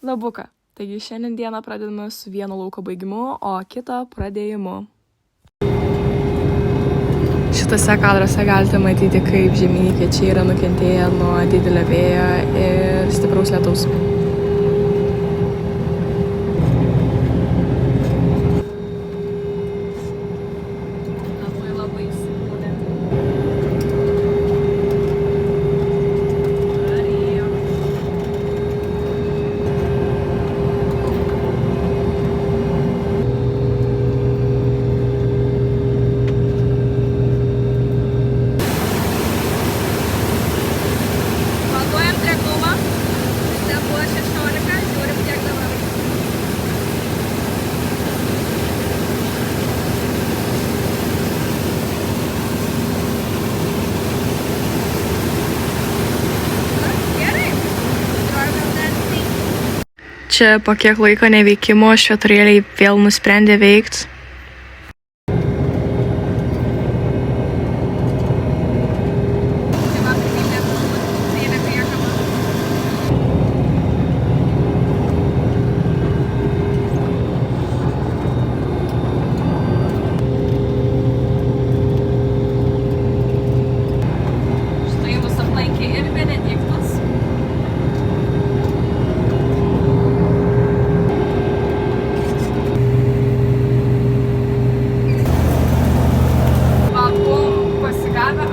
Labuka. Taigi šiandien dieną pradedame su vieno lauko baigimu, o kitą pradėjimu. Šitose kadruose galite matyti, kaip žieminiai kviečiai yra nukentėję nuo didelio vėjo ir stipraus lietaus. Labai įsipūdė. Matuojam drėgnumą. Čia buvo 16, žiūrim kiek dabar. Čia po kiek laiko neveikimo švyturėliai vėl nusprendė veikti. Štai mus aplankė ir Benediktas.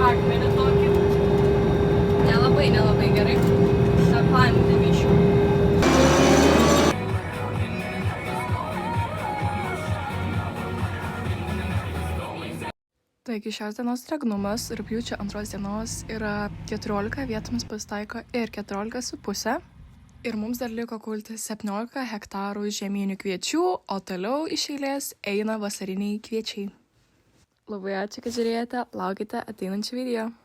Akmenį tokį. Nelabai gerai. Aplanti miškų. Taigi šios dienos drėgnumas rugpjūčio 2 dienos yra 14, vietomis pasitaiko ir 14,5. Ir mums dar liko kulti 17 hektarų žieminių kviečių, o toliau iš eilės eina vasariniai kviečiai. Labai ačiū, kad žiūrėjote, laukite ateinančių video.